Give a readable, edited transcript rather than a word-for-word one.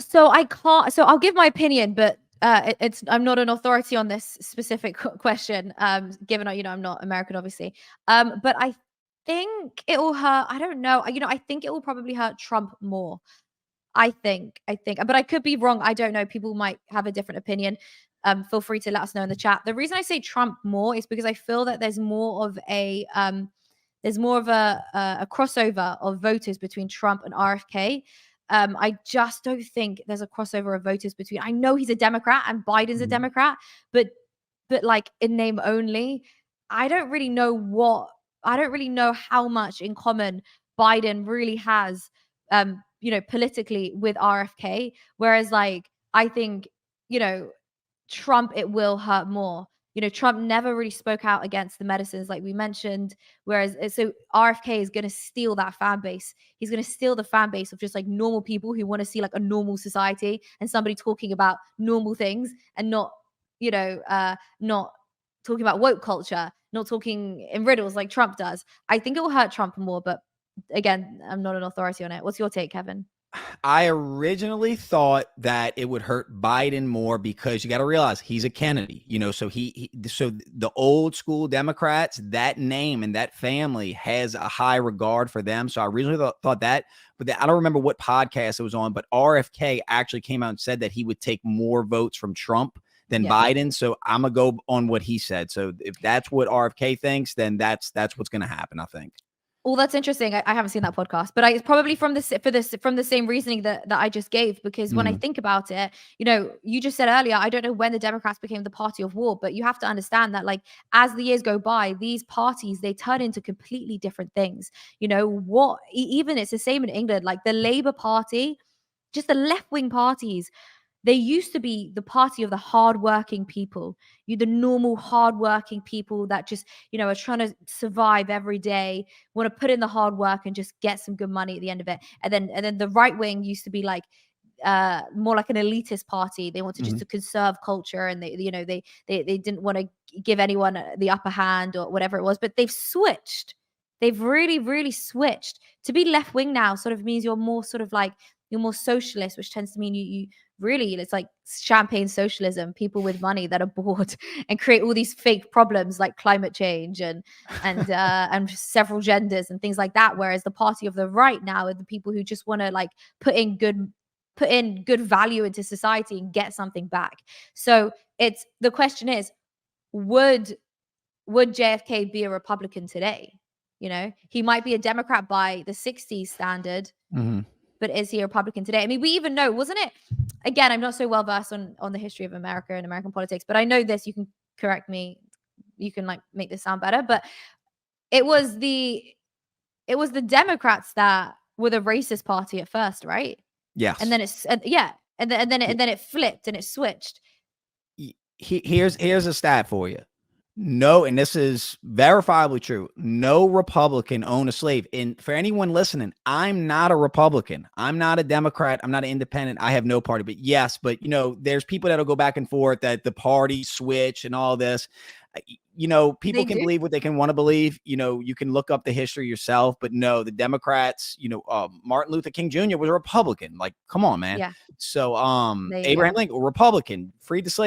So I can't. So I'll give my opinion, but I'm not an authority on this specific question. Given I'm not American, obviously. But I think it will hurt. I don't know. I think it will probably hurt Trump more. I think, but I could be wrong. I don't know. People might have a different opinion. Feel free to let us know in the chat. The reason I say Trump more is because I feel that there's more of a crossover of voters between Trump and RFK. I just don't think there's a crossover of voters between. I know he's a Democrat and Biden's a Democrat, but like in name only. I don't really know how much in common Biden really has, politically with RFK. Whereas, like, I think, Trump, it will hurt more. Trump never really spoke out against the medicines, like we mentioned. Whereas, so RFK is going to steal that fan base. He's going to steal the fan base of just like normal people who want to see like a normal society and somebody talking about normal things and not talking about woke culture, not talking in riddles like Trump does. I think it will hurt Trump more, but again, I'm not an authority on it. What's your take, Kevin? I originally thought that it would hurt Biden more because you got to realize he's a Kennedy, so so the old school Democrats, that name and that family has a high regard for them. So I originally thought that, but I don't remember what podcast it was on, but RFK actually came out and said that he would take more votes from Trump than Biden. So I'm gonna go on what he said. So if that's what RFK thinks, then that's what's going to happen, I think. Well, that's interesting. I haven't seen that podcast, but it's probably from the same reasoning that I just gave. Because when I think about it, you just said earlier, I don't know when the Democrats became the party of war, but you have to understand that, like, as the years go by, these parties, they turn into completely different things. Even it's the same in England, like the Labour Party, just the left-wing parties. They used to be the party of the hardworking people, the normal hardworking people that just, are trying to survive every day, want to put in the hard work and just get some good money at the end of it. And then the right wing used to be like more like an elitist party. They wanted just to conserve culture, and they didn't want to give anyone the upper hand or whatever it was. But they've switched. They've really, really switched. To be left wing now sort of means you're more sort of like, you're more socialist, which tends to mean you really, it's like champagne socialism, people with money that are bored and create all these fake problems like climate change and several genders and things like that. Whereas the party of the right now are the people who just want to like put in good value into society and get something back. So the question is, would JFK be a Republican today? He might be a Democrat by the 60s standard. But is he a Republican today? I mean, we even know, wasn't it? Again, I'm not so well versed on the history of America and American politics, but I know this. You can correct me. You can like make this sound better. But it was the Democrats that were the racist party at first, right? Yes. And then and then it flipped and it switched. Here's a stat for you. No, and this is verifiably true. No Republican owned a slave. And for anyone listening, I'm not a Republican. I'm not a Democrat. I'm not an independent. I have no party. But yes, there's people that'll go back and forth that the party switch and all this. People can believe what they can want to believe. You can look up the history yourself. But no, the Democrats, Martin Luther King Jr. was a Republican. Like, come on, man. Yeah. So Abraham Lincoln, Republican, freed the slaves.